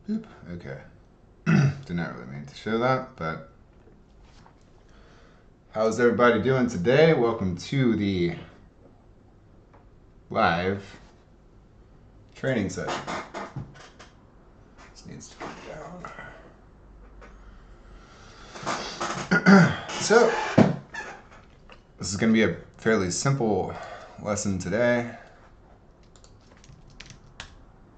Oop, okay. Did not really mean to show that, but how's everybody doing today? Welcome to the live training session. This needs to come down. So, this is going to be a fairly simple lesson today.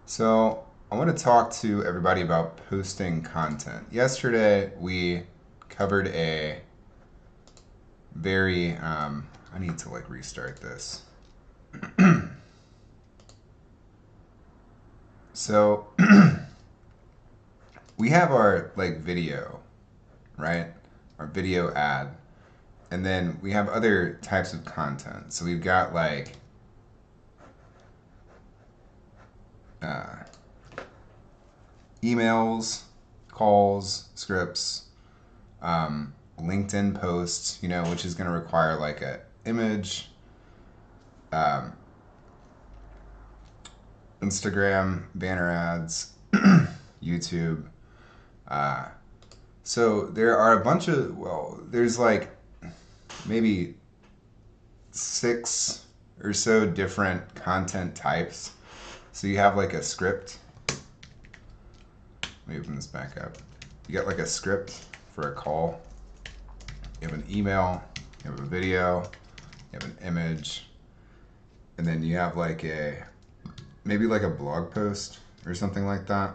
So, I want to talk to everybody about posting content. Yesterday, we covered a very, I need to restart this. So, we have our video, right? Our video ad. And then we have other types of content. So we've got emails, calls, scripts, LinkedIn posts, which is going to require a image, Instagram, banner ads, YouTube. So there are a bunch of, there's maybe 6 or so different content types. So you have a script. Let me open this back up. You got a script for a call. You have an email. You have a video. You have an image. And then you have maybe a blog post or something like that.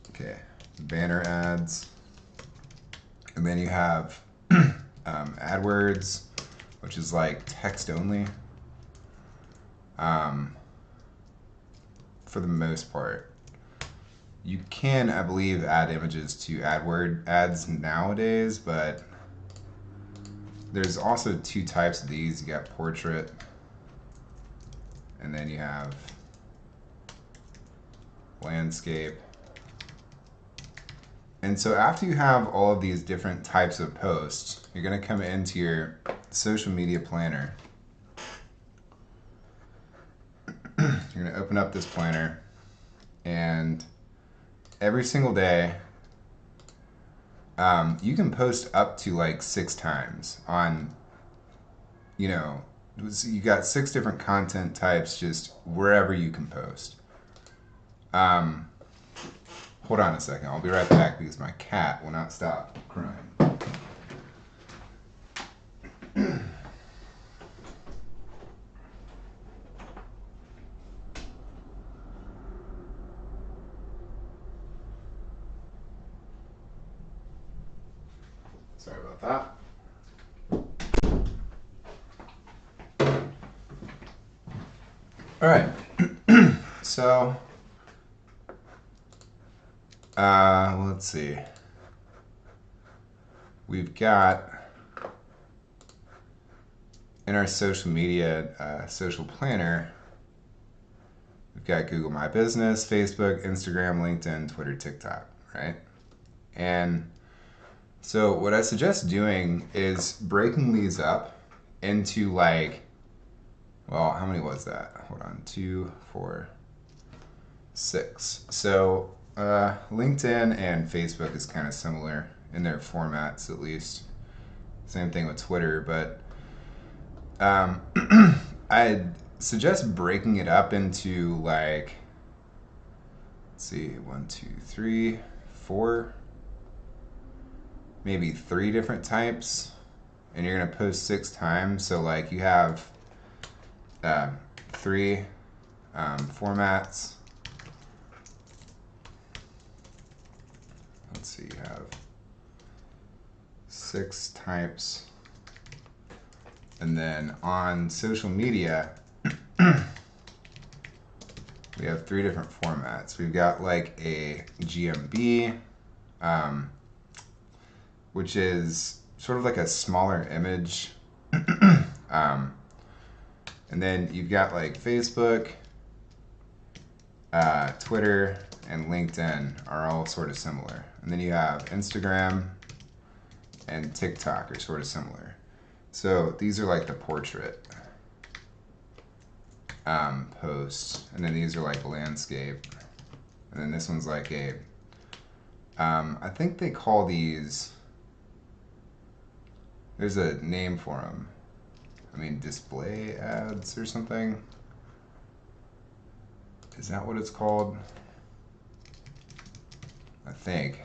Okay, banner ads. And then you have AdWords, which is text only. For the most part. You can, I believe, add images to AdWords ads nowadays, but there's also 2 types of these. You got portrait, and then you have landscape. And so after you have all of these different types of posts, you're going to come into your social media planner. You're going to open up this planner, and every single day, you can post up to 6 times on, you got 6 different content types just wherever you can post. Hold on a second, I'll be right back because my cat will not stop crying. Sorry about that. All right. So, let's see. We've got in our social media, social planner, we've got Google My Business, Facebook, Instagram, LinkedIn, Twitter, TikTok, right? And so what I suggest doing is breaking these up into how many was that? Hold on, 2, 4, 6. So LinkedIn and Facebook is kind of similar in their formats, at least. Same thing with Twitter, but I'd suggest breaking it up into let's see, 1, 2, 3, 4, maybe 3 different types, and you're gonna post 6 times. So you have 3 formats. Let's see, you have 6 types. And then on social media, we have 3 different formats. We've got a GMB, which is sort of a smaller image. And then you've got Facebook, Twitter, and LinkedIn are all sort of similar. And then you have Instagram and TikTok are sort of similar. So these are the portrait posts, and then these are landscape, And then this one's like a, I think they call these, there's a name for them. I mean, display ads or something. Is that what it's called? I think.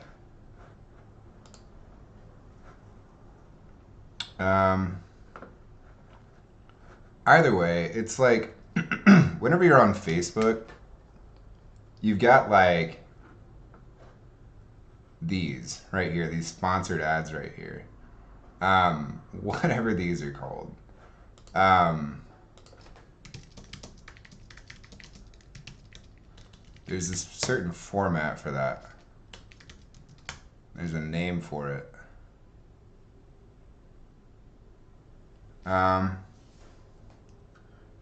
Either way, it's like whenever you're on Facebook, you've got like these right here, these sponsored ads right here. Whatever these are called. There's this certain format for that. There's a name for it.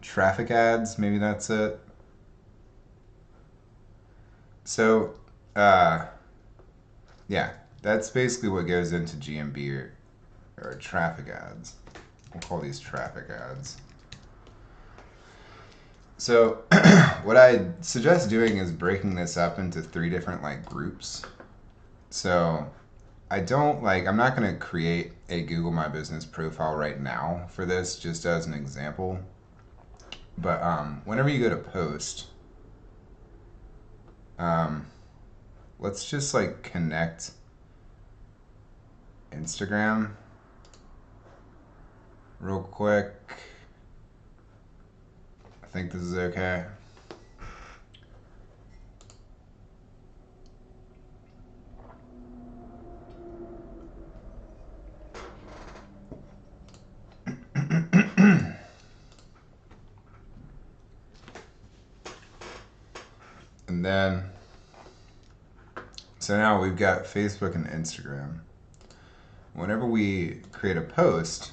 Traffic ads, maybe that's it. So, yeah, that's basically what goes into GMB or traffic ads. We'll call these traffic ads. So what I suggest doing is breaking this up into 3 different like groups. So I'm not going to create a Google My Business profile right now for this, just as an example. But whenever you go to post, let's just like connect Instagram real quick. I think this is okay. And then, so now we've got Facebook and Instagram. Whenever we create a post,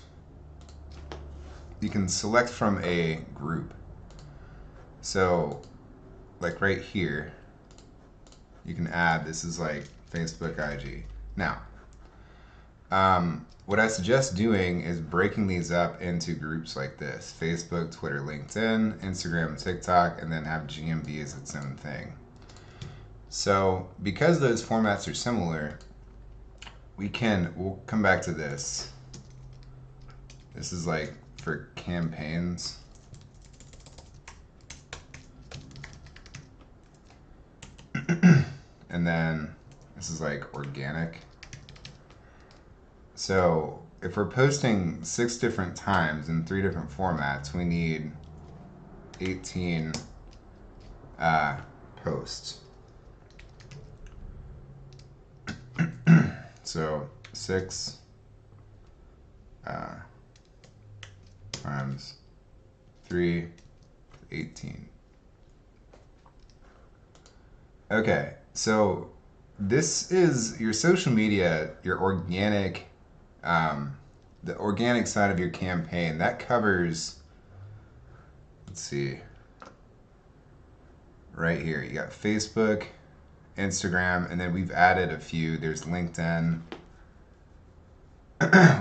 you can select from a group. So, like right here, you can add, this is like Facebook, IG. Now, what I suggest doing is breaking these up into groups like this: Facebook, Twitter, LinkedIn, Instagram, TikTok, and then have GMB as its own thing. So because those formats are similar, we'll come back to this. This is like for campaigns. And then this is like organic. So if we're posting 6 different times in 3 different formats, we need 18 posts. So 6 times 3, 18. Okay, so this is your social media, your organic, the organic side of your campaign. That covers, let's see, right here. You got Facebook, Instagram, and then we've added a few. There's LinkedIn.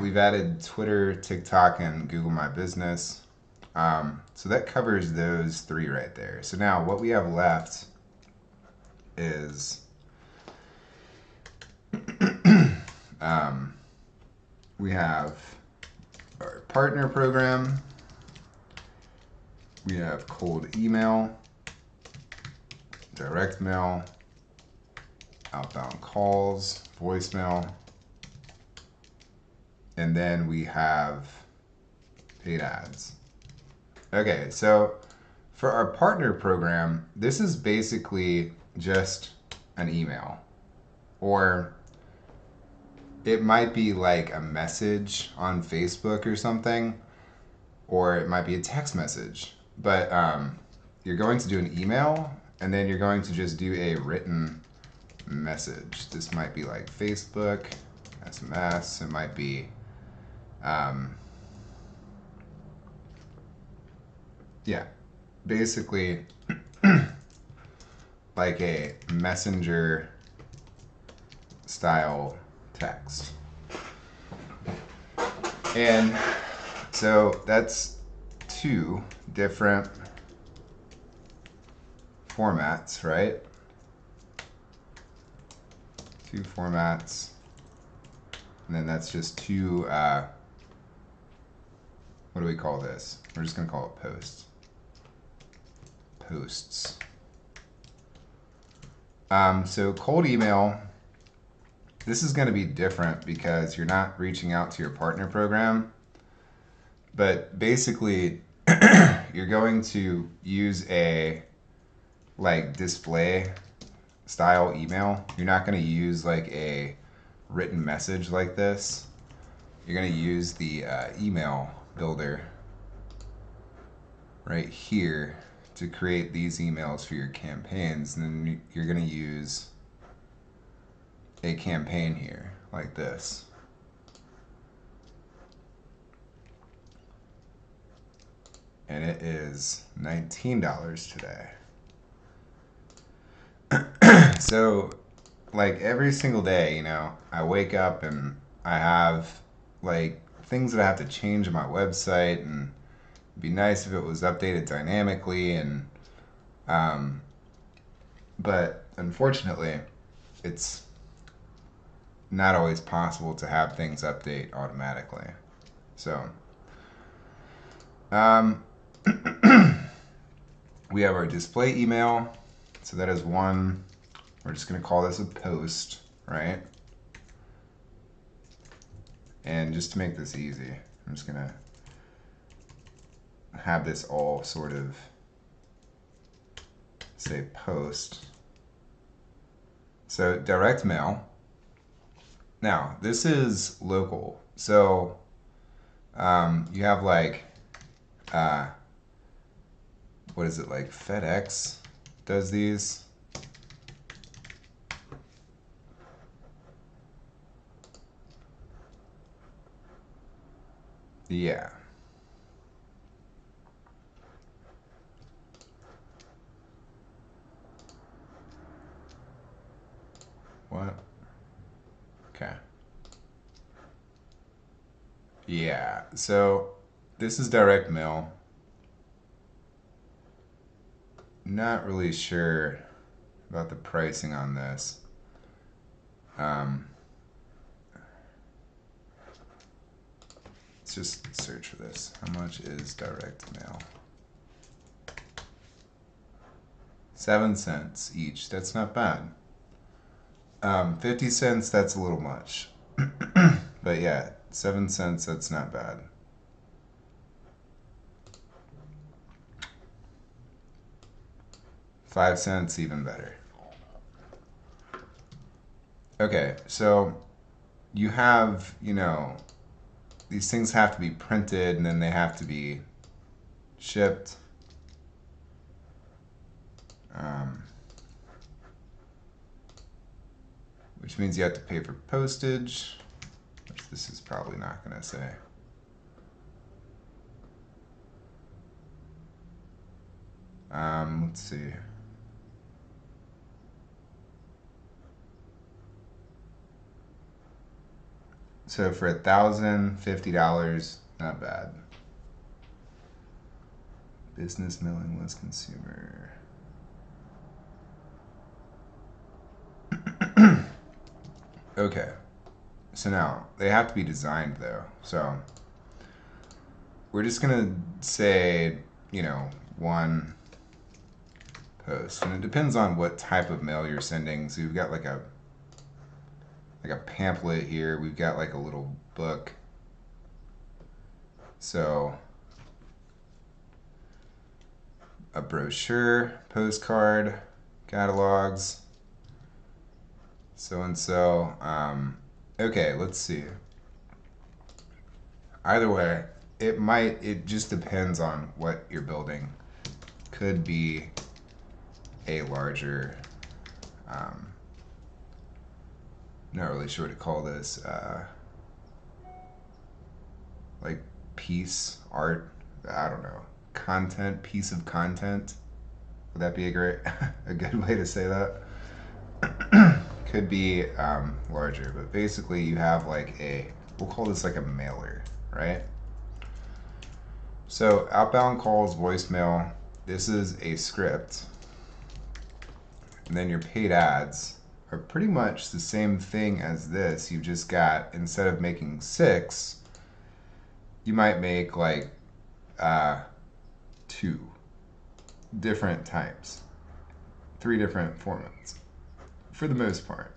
We've added Twitter, TikTok, and Google My Business. So that covers those 3 right there. So now what we have left is we have our partner program, we have cold email, direct mail, outbound calls, voicemail, and then we have paid ads. Okay, so for our partner program, this is basically just an email, or it might be like a message on Facebook or something, or it might be a text message. But you're going to do an email, and then you're going to just do a written message. This might be like Facebook, SMS, it might be yeah, basically like a messenger style text. And so that's 2 different formats, right? two formats, and then that's just two, what do we call this? We're just gonna call it posts. Posts. So cold email, this is gonna be different because you're not reaching out to your partner program, but basically you're going to use a like display style email. You're not going to use like a written message like this. You're going to use the email builder right here to create these emails for your campaigns, and then you're going to use a campaign here like this. And it is $19 today. So like every single day, you know, I wake up and I have like things that I have to change on my website, and it'd be nice if it was updated dynamically, and but unfortunately it's not always possible to have things update automatically. So we have our display email. So that is one. We're just going to call this a post, right? And just to make this easy, I'm just going to have this all sort of say post. So direct mail. Now, this is local. So you have like, what is it, like FedEx does these. Yeah. What? Okay. Yeah, so this is direct mail. Not really sure about the pricing on this. Let's just search for this. How much is direct mail? 7 cents each. That's not bad. 50 cents, that's a little much. But yeah, 7 cents, that's not bad. $5, even better. Okay, so you have, you know, these things have to be printed and then they have to be shipped. Which means you have to pay for postage, which this is probably not going to say. Let's see. So for $1,050, not bad. Business mailing list consumer. Okay. So now they have to be designed though. So we're just gonna say, you know, one post, and it depends on what type of mail you're sending. So you've got like a pamphlet here. We've got like a little book. So a brochure, postcard, catalogs, so and so. Okay, let's see. Either way, it just depends on what you're building. Could be a larger, not really sure what to call this, like piece, art, I don't know, content, piece of content. Would that be a good way to say that? Could be larger, but basically you have like we'll call this like a mailer, right? So outbound calls, voicemail, this is a script. And then your paid ads, are pretty much the same thing as this. You've just got, instead of making 6, you might make like 2 different types, 3 different formats for the most part.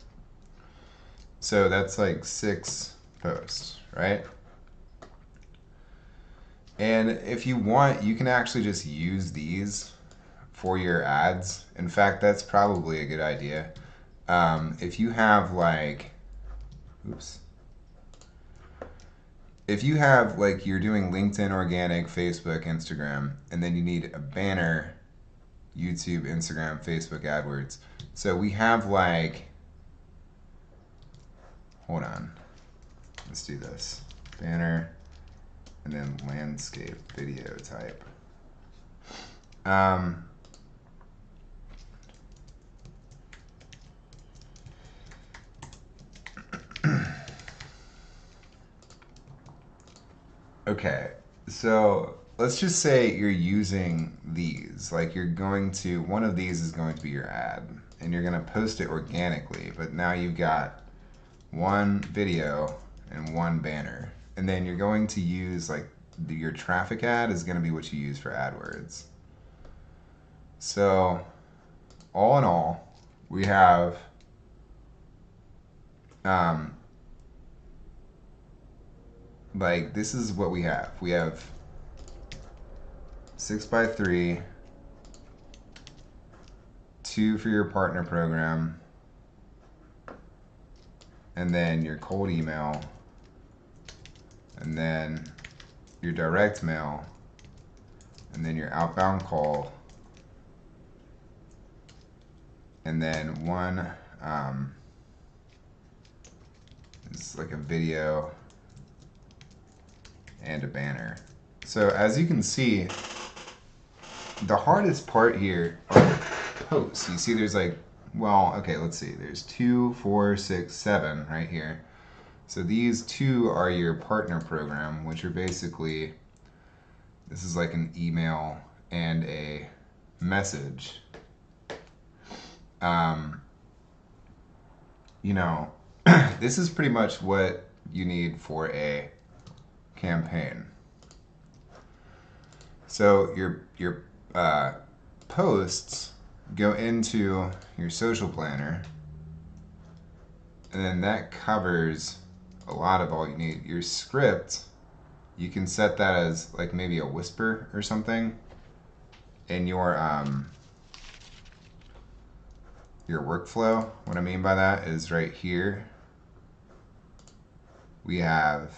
So that's like 6 posts, right? And if you want, you can actually just use these for your ads. In fact, that's probably a good idea. If you have like, oops. If you have like you're doing LinkedIn organic, Facebook, Instagram, and then you need a banner, YouTube, Instagram, Facebook, AdWords. So we have like, hold on, let's do this. Banner, and then landscape video type. Okay, so let's just say you're using these. Like you're going to, one of these is going to be your ad, and you're going to post it organically, but now you've got 1 video and 1 banner. And then you're going to use like your traffic ad is going to be what you use for AdWords. So all in all, we have like this is what we have. We have 6x3, 2 for your partner program, and then your cold email, and then your direct mail, and then your outbound call, and then 1 is like a video and a banner. So as you can see, the hardest part here are the posts. You see there's like, well, okay, let's see. There's 2, 4, 6, 7 right here. So these 2 are your partner program, which are basically, this is like an email and a message. You know, this is pretty much what you need for a campaign. So your posts go into your social planner, and then that covers a lot of all you need. Your script, you can set that as like maybe a whisper or something, and your workflow. What I mean by that is right here we have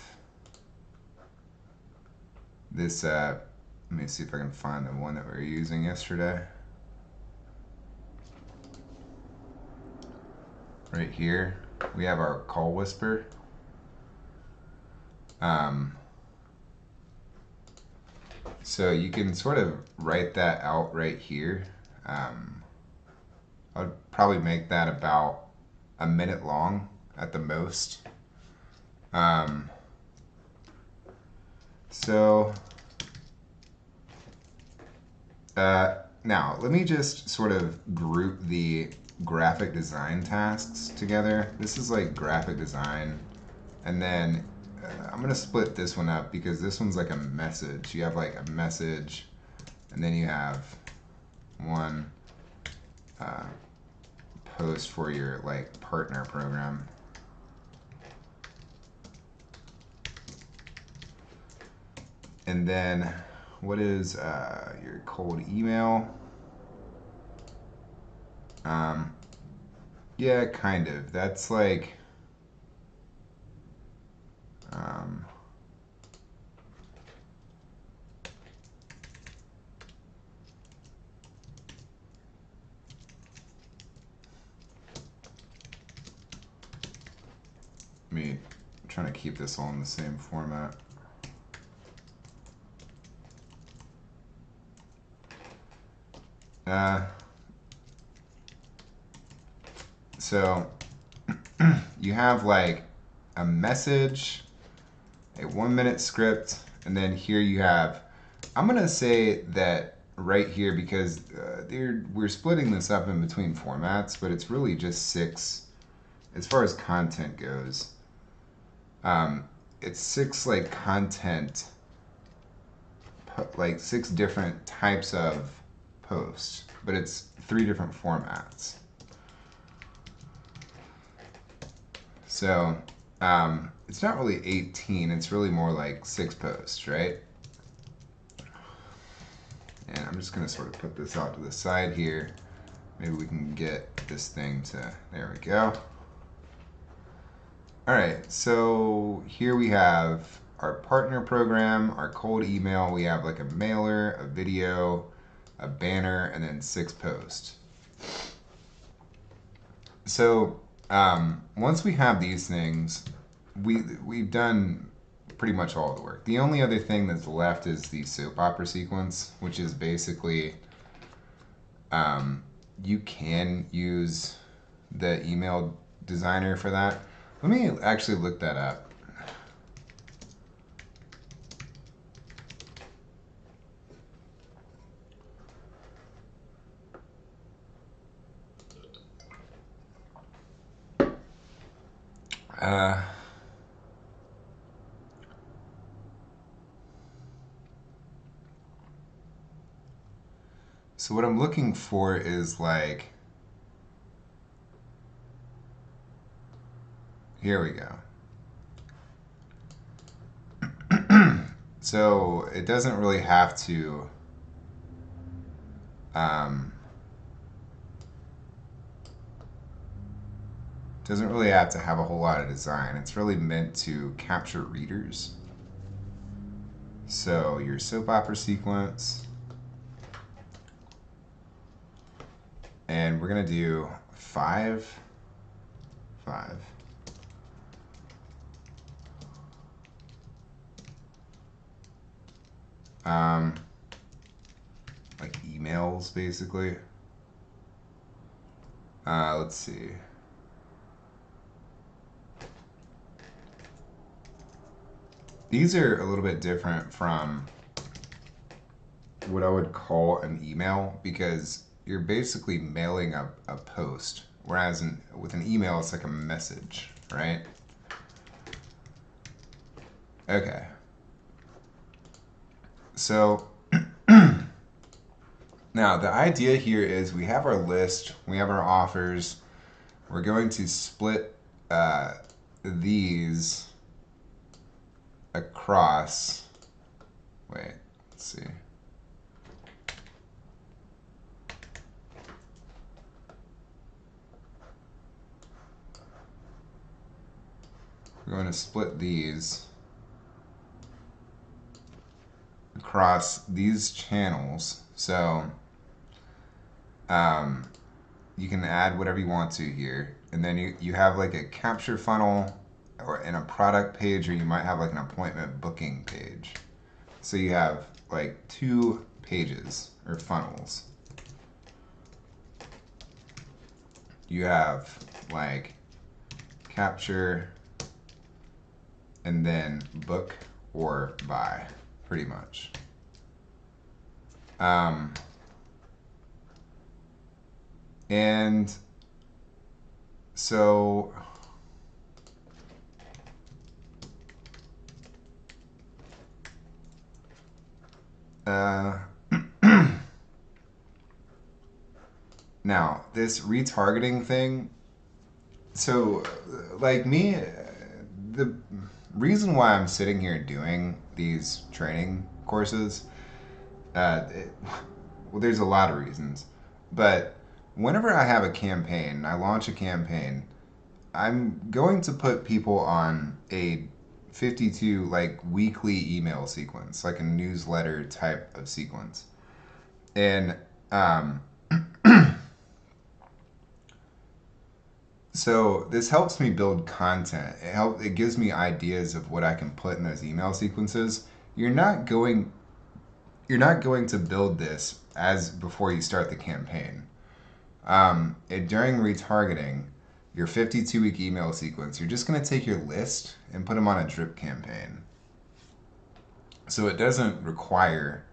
this let me see if I can find the one that we were using yesterday. Right here we have our call whisper. So you can sort of write that out right here. I'd probably make that about a minute long at the most. Now let me just sort of group the graphic design tasks together. This is like graphic design, and then I'm gonna split this one up because this one's like a message. You have like a message, and then you have 1 post for your like partner program. And then what is your cold email? Yeah, kind of. That's like I'm trying to keep this all in the same format. So you have like a message, a 1-minute script, and then here you have, I'm gonna say that right here because we're splitting this up in between formats, but it's really just 6 as far as content goes. It's 6 like content, like 6 different types of posts, but it's 3 different formats. So it's not really 18, it's really more like 6 posts, right? And I'm just going to sort of put this out to the side here. Maybe we can get this thing to, there we go. All right, so here we have our partner program, our cold email. We have like a mailer, a video, a banner, and then 6 posts. So once we have these things, we've done pretty much all of the work. The only other thing that's left is the soap opera sequence, which is basically you can use the email designer for that. Let me actually look that up. So what I'm looking for is like, here we go. So it doesn't really have to have a whole lot of design. It's really meant to capture readers. So your soap opera sequence, and we're gonna do 5. Like emails, basically. Let's see. These are a little bit different from what I would call an email because you're basically mailing a post, whereas with an email, it's like a message, right? Okay. So now the idea here is we have our list, we have our offers. We're going to split these across. Wait, let's see. We're going to split these across these channels. So you can add whatever you want to here. And then you have like a capture funnel or in a product page, or you might have like an appointment booking page. So you have like 2 pages or funnels. You have like capture and then book or buy, pretty much. And so now this retargeting thing, so like me, the reason why I'm sitting here doing these training courses, well, there's a lot of reasons, but whenever I have a campaign, I launch a campaign, I'm going to put people on a 52 like weekly email sequence, like a newsletter type of sequence. And so this helps me build content. It gives me ideas of what I can put in those email sequences. You're not going to build this as before you start the campaign. During retargeting, your 52-week email sequence, you're just going to take your list and put them on a drip campaign. So it doesn't require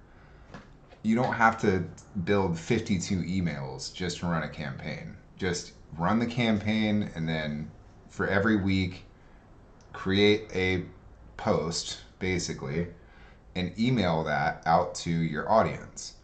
you don't have to build 52 emails just to run a campaign. Just run the campaign, and then for every week, create a post, basically, and email that out to your audience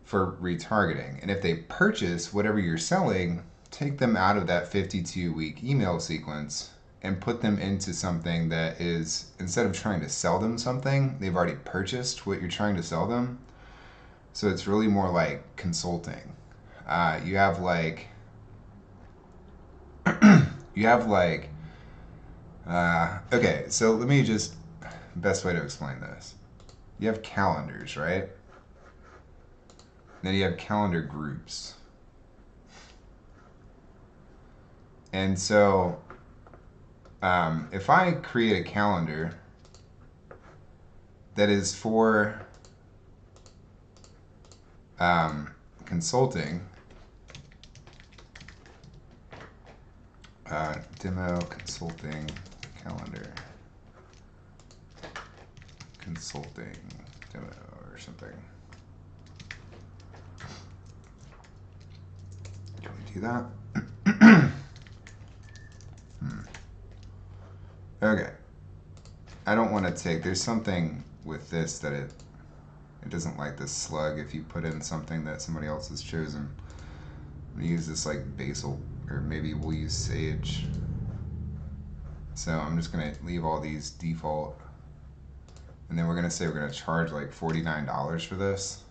for retargeting. And if they purchase whatever you're selling, take them out of that 52-week email sequence and put them into something that is, instead of trying to sell them something, they've already purchased what you're trying to sell them. So it's really more like consulting. You have like, you have like, okay, so let me just, best way to explain this. You have calendars, right? Then you have calendar groups. And so if I create a calendar that is for consulting, demo consulting calendar, consulting demo or something. Can we do that? Okay. I don't want to take, there's something with this that it doesn't like this slug if you put in something that somebody else has chosen. I'm going to use this like basil, or maybe we'll use sage. So I'm just going to leave all these default. And then we're going to say we're going to charge like $49 for this.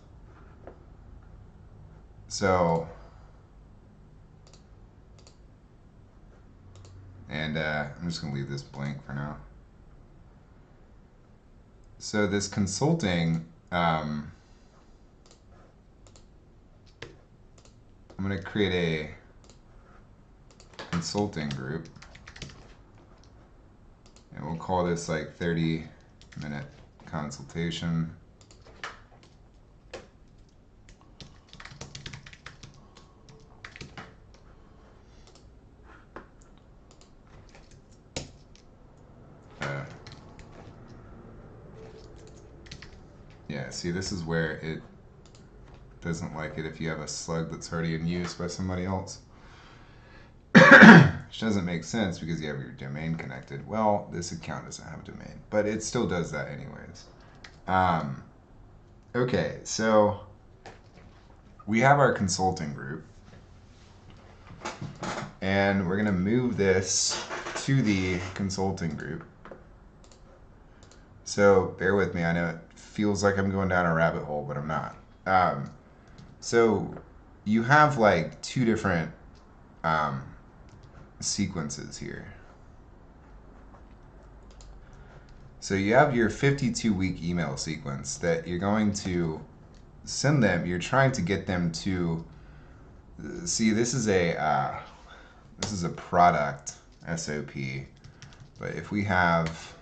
So, and I'm just going to leave this blank for now. So this consulting, I'm going to create a consulting group, and we'll call this like 30-minute consultation. Yeah, see, this is where it doesn't like it if you have a slug that's already in use by somebody else. Which doesn't make sense because you have your domain connected. Well, this account doesn't have a domain, but it still does that anyways. Okay, so we have our consulting group, and we're going to move this to the consulting group. So bear with me. I know it feels like I'm going down a rabbit hole, but I'm not. So you have like two different sequences here. So you have your 52-week email sequence that you're going to send them. You're trying to get them to see. This is a product SOP, but if we have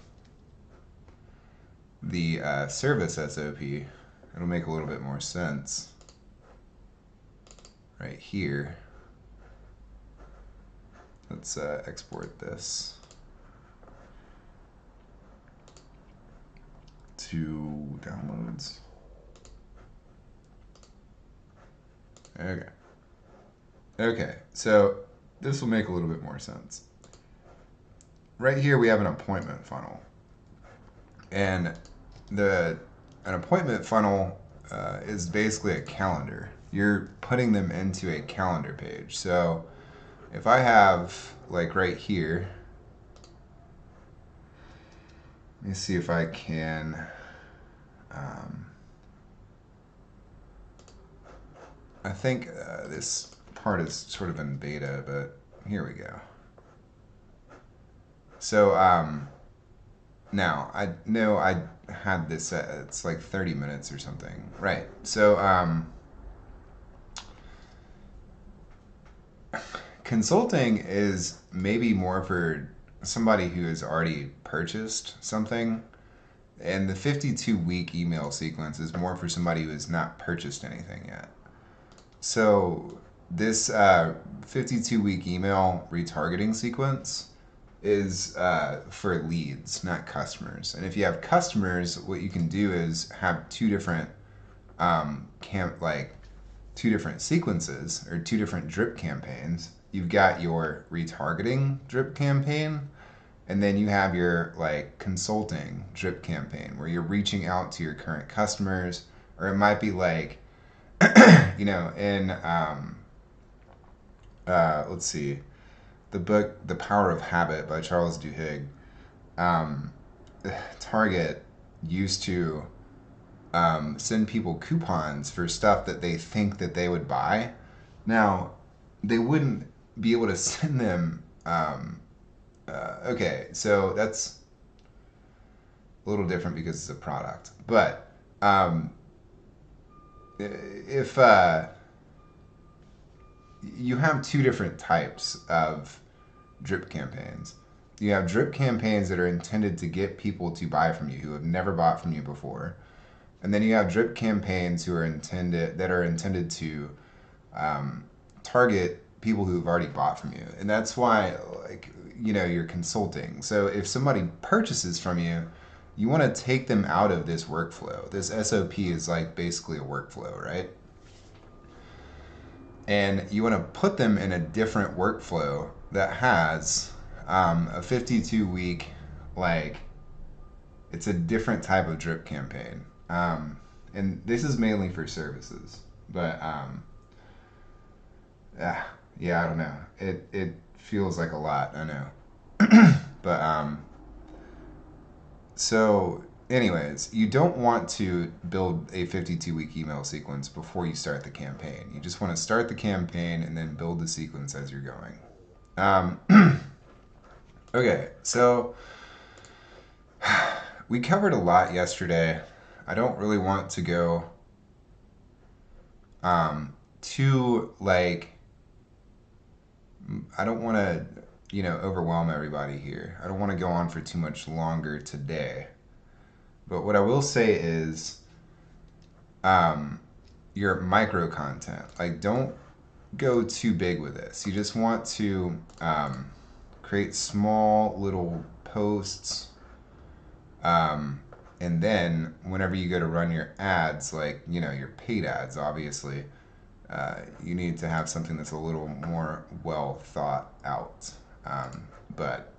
the service SOP, it'll make a little bit more sense right here. Let's export this to downloads. Okay. Okay, so this will make a little bit more sense. Right here we have an appointment funnel. And an appointment funnel is basically a calendar. You're putting them into a calendar page. So if I have, like right here, let me see if I can, I think this part is sort of in beta, but here we go. So now I know I had this it's like 30 minutes or something, right? So consulting is maybe more for somebody who has already purchased something, and the 52-week email sequence is more for somebody who has not purchased anything yet. So this 52-week email retargeting sequence is for leads, not customers. And if you have customers, what you can do is have two different like two different sequences or two different drip campaigns. You've got your retargeting drip campaign, and then you have your like consulting drip campaign where you're reaching out to your current customers, or it might be like, in let's see, the book The Power of Habit by Charles Duhigg. Um, Target used to send people coupons for stuff that they think that they would buy. Now, they wouldn't be able to send them. Okay, so that's a little different because it's a product. But if you have two different types of drip campaigns. You have drip campaigns that are intended to get people to buy from you who have never bought from you before, and then you have drip campaigns who are intended to target people who have already bought from you, and that's why you're consulting. So if somebody purchases from you, you want to take them out of this workflow. This SOP is like basically a workflow, right? And you want to put them in a different workflow that has a 52-week, it's a different type of drip campaign. And this is mainly for services, but yeah, I don't know. It feels like a lot, I know. But so anyways, you don't want to build a 52-week email sequence before you start the campaign. You just want to start the campaign and then build the sequence as you're going. Okay, so we covered a lot yesterday. I don't really want to go too I don't want to overwhelm everybody here. I don't want to go on for too much longer today. But what I will say is your micro content. Like, don't go too big with this. You just want to create small little posts. And then whenever you go to run your ads, your paid ads, obviously, you need to have something that's a little more well thought out. But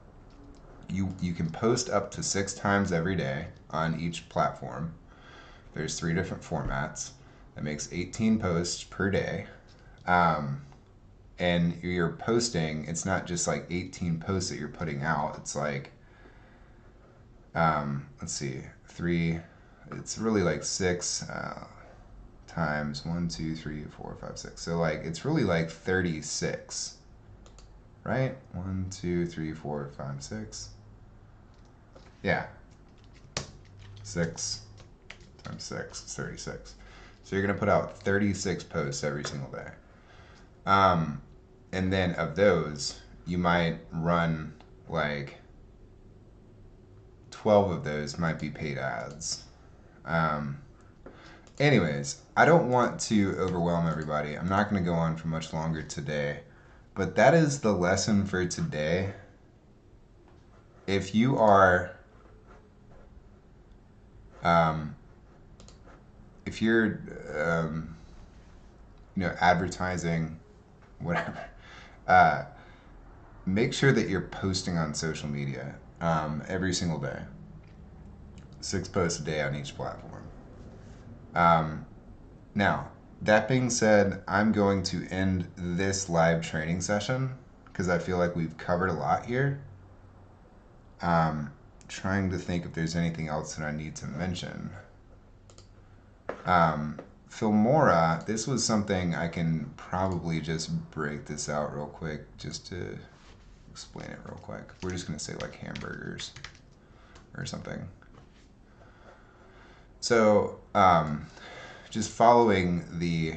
you can post up to 6 times every day on each platform. There's 3 different formats. That makes 18 posts per day. And you're posting, it's not just like 18 posts that you're putting out. It's like, let's see, 3, it's really like 6 times 1, 2, 3, 4, 5, 6. So it's really like 36, right? 1, 2, 3, 4, 5, 6. Yeah. 6 times 6 is 36. So you're going to put out 36 posts every single day. And then of those, you might run 12 of those might be paid ads. Anyways, I don't want to overwhelm everybody. I'm not going to go on for much longer today. But that is the lesson for today. If you are... if you're advertising, whatever, make sure that you're posting on social media every single day. 6 posts a day on each platform. Now, that being said, I'm going to end this live training session because I feel like we've covered a lot here. Trying to think if there's anything else that I need to mention. Filmora, this was something I can probably just break this out real quick just to explain it real quick. We're just going to say hamburgers or something. So, just following the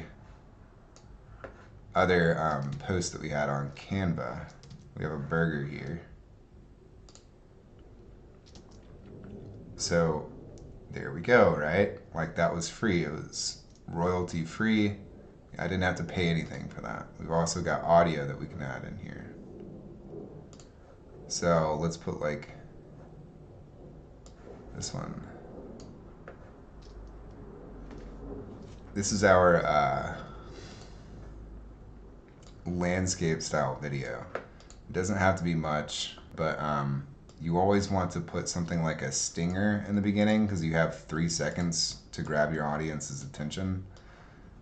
other post that we had on Canva, we have a burger here. So there we go, right? That was free. It was royalty free. I didn't have to pay anything for that. We've also got audio that we can add in here. So let's put this one. this is our landscape style video. It doesn't have to be much, but you always want to put something like a stinger in the beginning because you have 3 seconds to grab your audience's attention.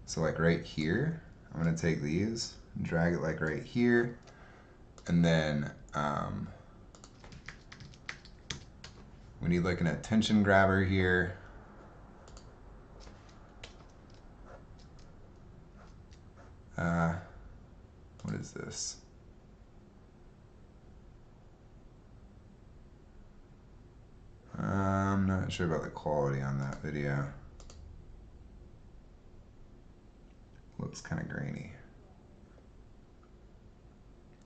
So like right here, I'm gonna take these and drag it like right here, and then we need like an attention grabber here. What is this? I'm not sure about the quality on that video. Looks kind of grainy.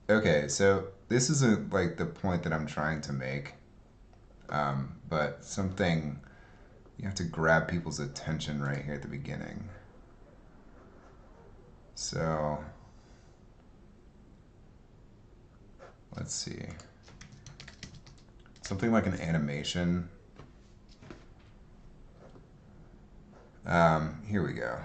Okay, so this isn't like the point that I'm trying to make, but something, you have to grab people's attention right here at the beginning. So let's see. Something like an animation. Here we go.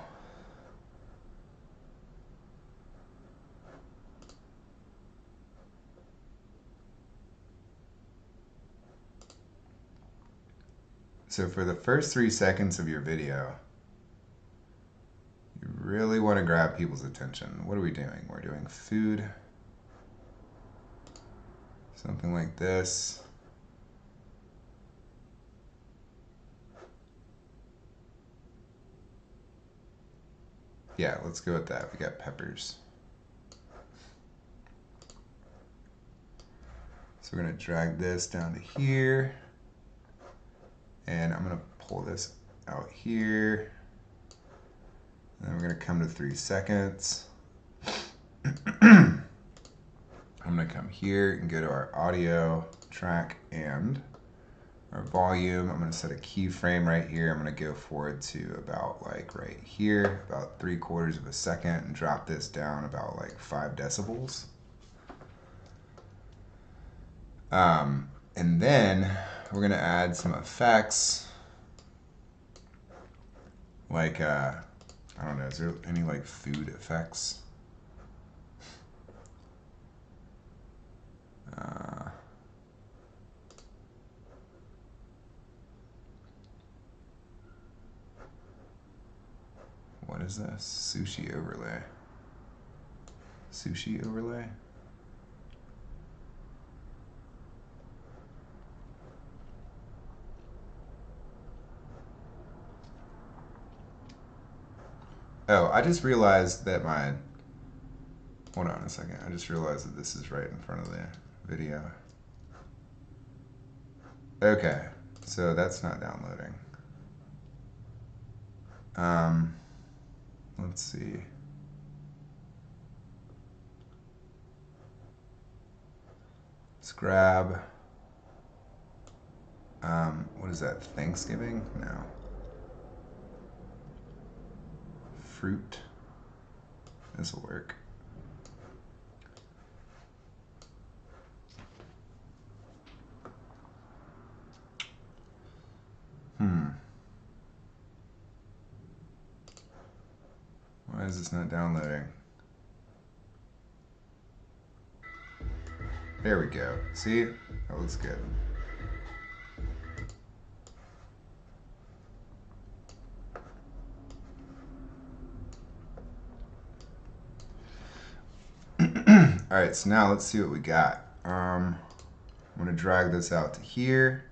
So for the first 3 seconds of your video, you really want to grab people's attention. What are we doing? We're doing food. Something like this. Yeah, let's go with that. We got peppers. So we're going to drag this down to here. And I'm going to pull this out here. And then we're going to come to 3 seconds. I'm going to come here and go to our audio track and our volume. I'm going to set a keyframe right here. I'm going to go forward to about like right here, about 3/4 of a second, and drop this down about like 5 decibels. And then we're going to add some effects. Like, I don't know, is there any like food effects? What is this? Sushi overlay. Sushi overlay? Oh, I just realized that my... Hold on a second. I just realized that this is right in front of the video. Okay, so that's not downloading. Let's see. Let's grab... what is that? Thanksgiving? No. Fruit. This will work. Why is this not downloading? There we go. See? That looks good. Alright, so now let's see what we got. I'm going to drag this out to here.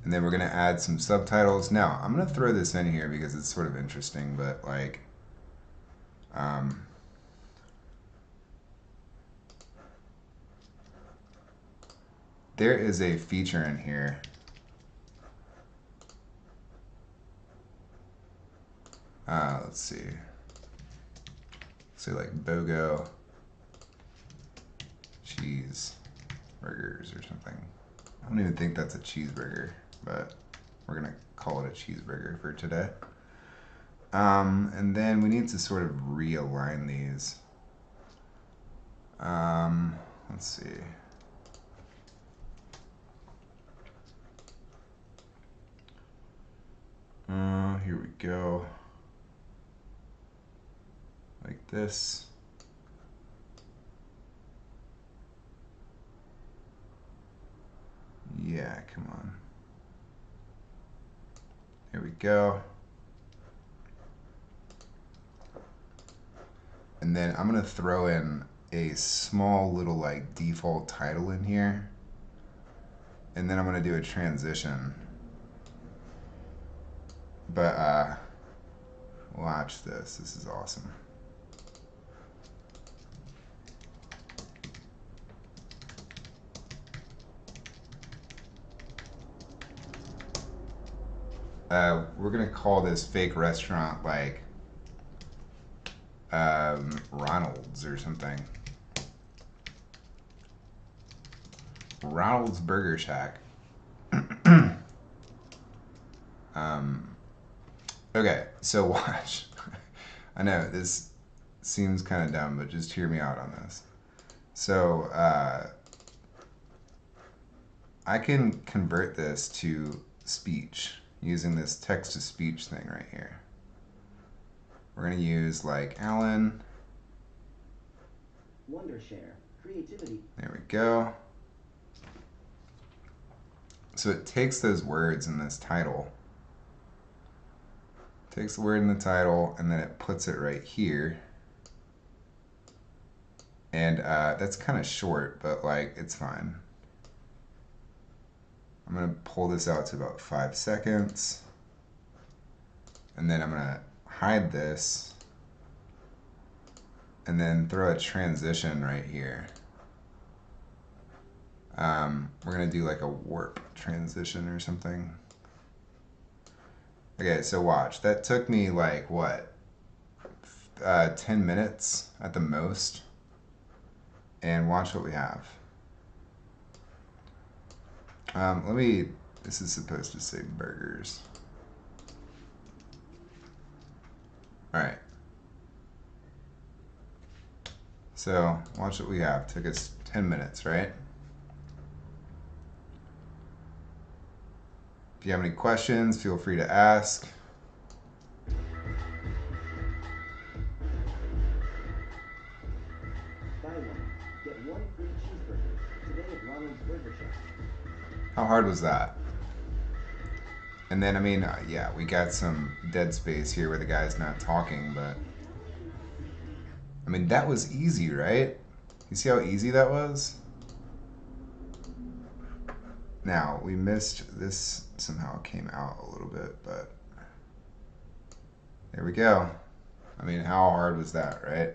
And then we're going to add some subtitles. Now, I'm going to throw this in here because it's sort of interesting, but like... there is a feature in here. Let's see. Say like BOGO cheeseburgers or something. I don't even think that's a cheeseburger, but we're gonna call it a cheeseburger for today. And then we need to sort of realign these. Let's see. Here we go. like this. Yeah, come on. Here we go. And then I'm gonna throw in a small little like default title in here. And then I'm gonna do a transition. But watch this. This is awesome. We're gonna call this fake restaurant like Ronald's or something. Ronald's Burger Shack. Okay, so watch. I know this seems kind of dumb, but just hear me out on this. So I can convert this to speech using this text-to-speech thing right here. We're going to use like Alan. Wondershare, creativity. There we go. So it takes those words in this title, takes the word in the title, and then it puts it right here. And that's kind of short, but like it's fine. I'm gonna pull this out to about 5 seconds. And then I'm gonna hide this and then throw a transition right here. We're gonna do like a warp transition or something. Okay, so watch. That took me like what? 10 minutes at the most. And watch what we have. This is supposed to say burgers. Alright. So, watch what we have. Took us 10 minutes, right? If you have any questions, feel free to ask. Buy one, get one free cheeseburger today at Ronald's Burger Shack. How hard was that? And then, I mean, yeah, we got some dead space here where the guy's not talking, but I mean, that was easy, right? You see how easy that was? Now, we missed this, somehow came out a little bit, but there we go. I mean, how hard was that, right?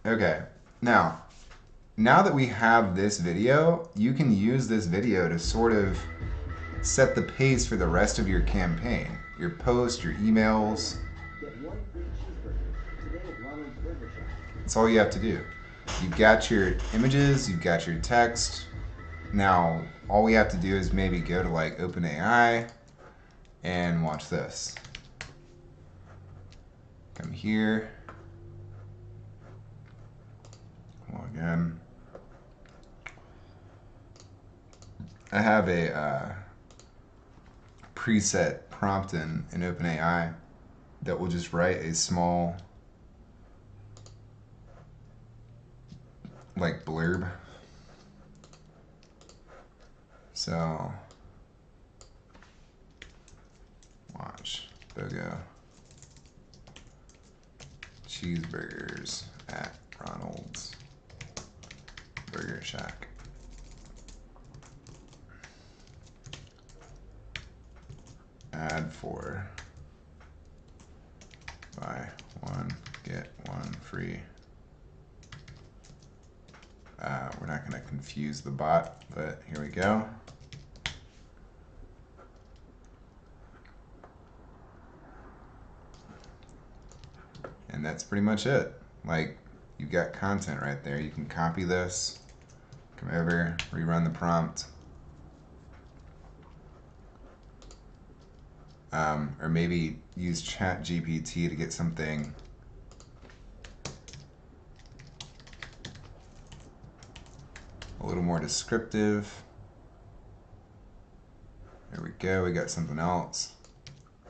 Okay, now that we have this video, you can use this video to sort of set the pace for the rest of your campaign. Your posts, your emails. Get one free cheeseburger today at Ronald's Burger Shack. That's all you have to do. You've got your images, you've got your text. Now, all we have to do is maybe go to like OpenAI and watch this. Come here. Log in. I have a preset prompt in OpenAI that will just write a small like blurb. So watch BOGO cheeseburgers at Ronald's Burger Shack. Ad for buy one, get one free. We're not going to confuse the bot, but here we go. And that's pretty much it. Like, you've got content right there. You can copy this, come over, rerun the prompt. Or maybe use ChatGPT to get something a little more descriptive. There we go, we got something else.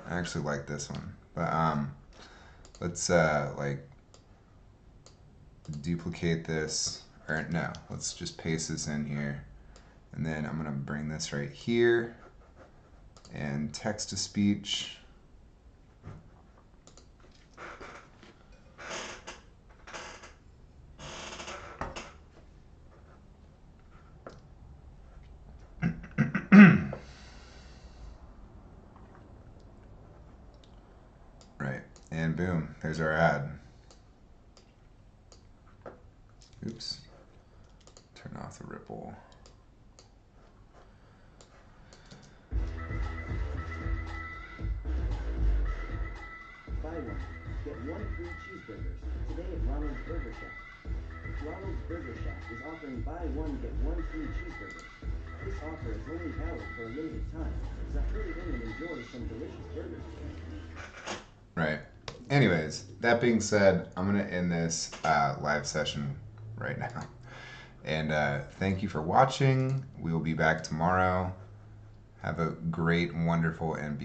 I actually like this one. But let's like duplicate this, or no, let's just paste this in here. And then I'm gonna bring this right here and text to speech. Right, and boom, there's our ad. Oops, turn off the ripple. Buy one, get one free cheeseburgers today at Ronald's Burger Shack. Ronald's Burger Shack is offering buy one, get one free cheeseburgers. This offer is only valid for a limited time, so hurry in and enjoy some delicious burgers today. Right. Anyways, that being said, I'm going to end this live session right now. And thank you for watching. We will be back tomorrow. Have a great, wonderful, and